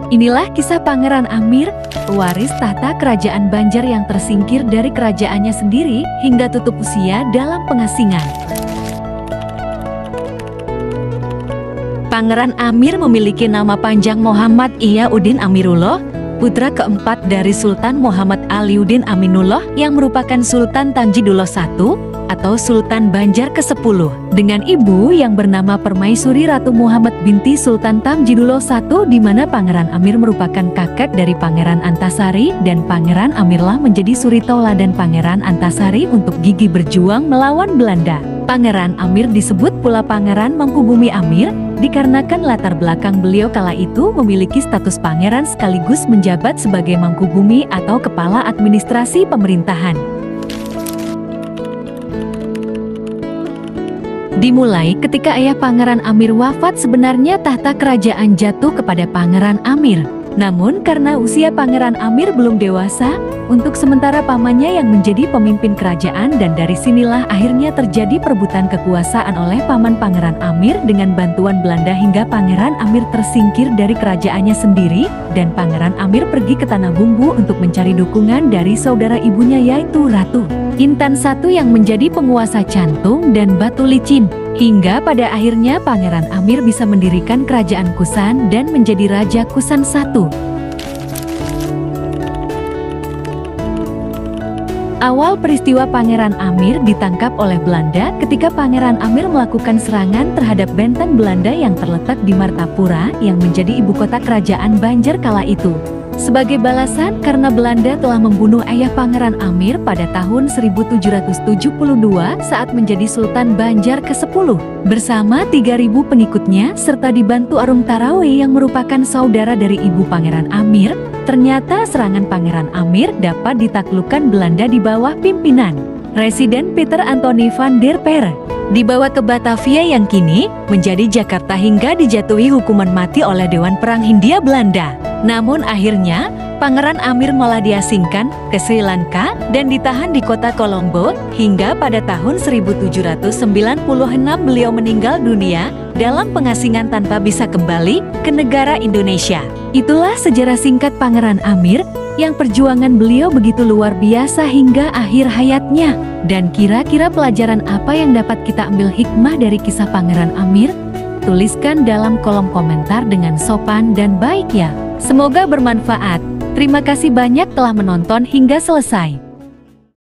Inilah kisah Pangeran Amir, pewaris tahta kerajaan Banjar yang tersingkir dari kerajaannya sendiri hingga tutup usia dalam pengasingan. Pangeran Amir memiliki nama panjang Muhammad Iyauddin Amirullah, putra keempat dari Sultan Muhammad Aliuddin Aminullah yang merupakan Sultan Tamjidullah I atau Sultan Banjar ke-10, dengan ibu yang bernama Permaisuri Ratu Muhammad binti Sultan Tamjidullah I, di mana Pangeran Amir merupakan kakek dari Pangeran Antasari, dan Pangeran Amirlah menjadi suri tauladan Pangeran Antasari untuk gigih berjuang melawan Belanda. Pangeran Amir disebut pula Pangeran Mangkubumi Amir dikarenakan latar belakang beliau kala itu memiliki status pangeran sekaligus menjabat sebagai Mangkubumi atau kepala administrasi pemerintahan. Dimulai ketika ayah Pangeran Amir wafat, sebenarnya tahta kerajaan jatuh kepada Pangeran Amir. Namun karena usia Pangeran Amir belum dewasa, untuk sementara pamannya yang menjadi pemimpin kerajaan, dan dari sinilah akhirnya terjadi perebutan kekuasaan oleh paman Pangeran Amir dengan bantuan Belanda hingga Pangeran Amir tersingkir dari kerajaannya sendiri, dan Pangeran Amir pergi ke Tanah Bumbu untuk mencari dukungan dari saudara ibunya yaitu Ratu Intan I yang menjadi penguasa Cantung dan Batu Licin, hingga pada akhirnya Pangeran Amir bisa mendirikan kerajaan Kusan dan menjadi Raja Kusan I. Awal peristiwa Pangeran Amir ditangkap oleh Belanda ketika Pangeran Amir melakukan serangan terhadap benteng Belanda yang terletak di Martapura yang menjadi ibu kota kerajaan Banjar kala itu. Sebagai balasan karena Belanda telah membunuh ayah Pangeran Amir pada tahun 1772 saat menjadi Sultan Banjar ke-10 bersama 3.000 pengikutnya serta dibantu Arung Tarawe yang merupakan saudara dari ibu Pangeran Amir. Ternyata serangan Pangeran Amir dapat ditaklukkan Belanda di bawah pimpinan Residen Peter Anthony van der Perre. Dibawa ke Batavia yang kini menjadi Jakarta hingga dijatuhi hukuman mati oleh Dewan Perang Hindia Belanda. Namun akhirnya Pangeran Amir malah diasingkan ke Sri Lanka dan ditahan di kota Colombo hingga pada tahun 1796 beliau meninggal dunia dalam pengasingan tanpa bisa kembali ke negara Indonesia. Itulah sejarah singkat Pangeran Amir yang perjuangan beliau begitu luar biasa hingga akhir hayatnya. Dan kira-kira pelajaran apa yang dapat kita ambil hikmah dari kisah Pangeran Amir? Tuliskan dalam kolom komentar dengan sopan dan baik ya. Semoga bermanfaat. Terima kasih banyak telah menonton hingga selesai.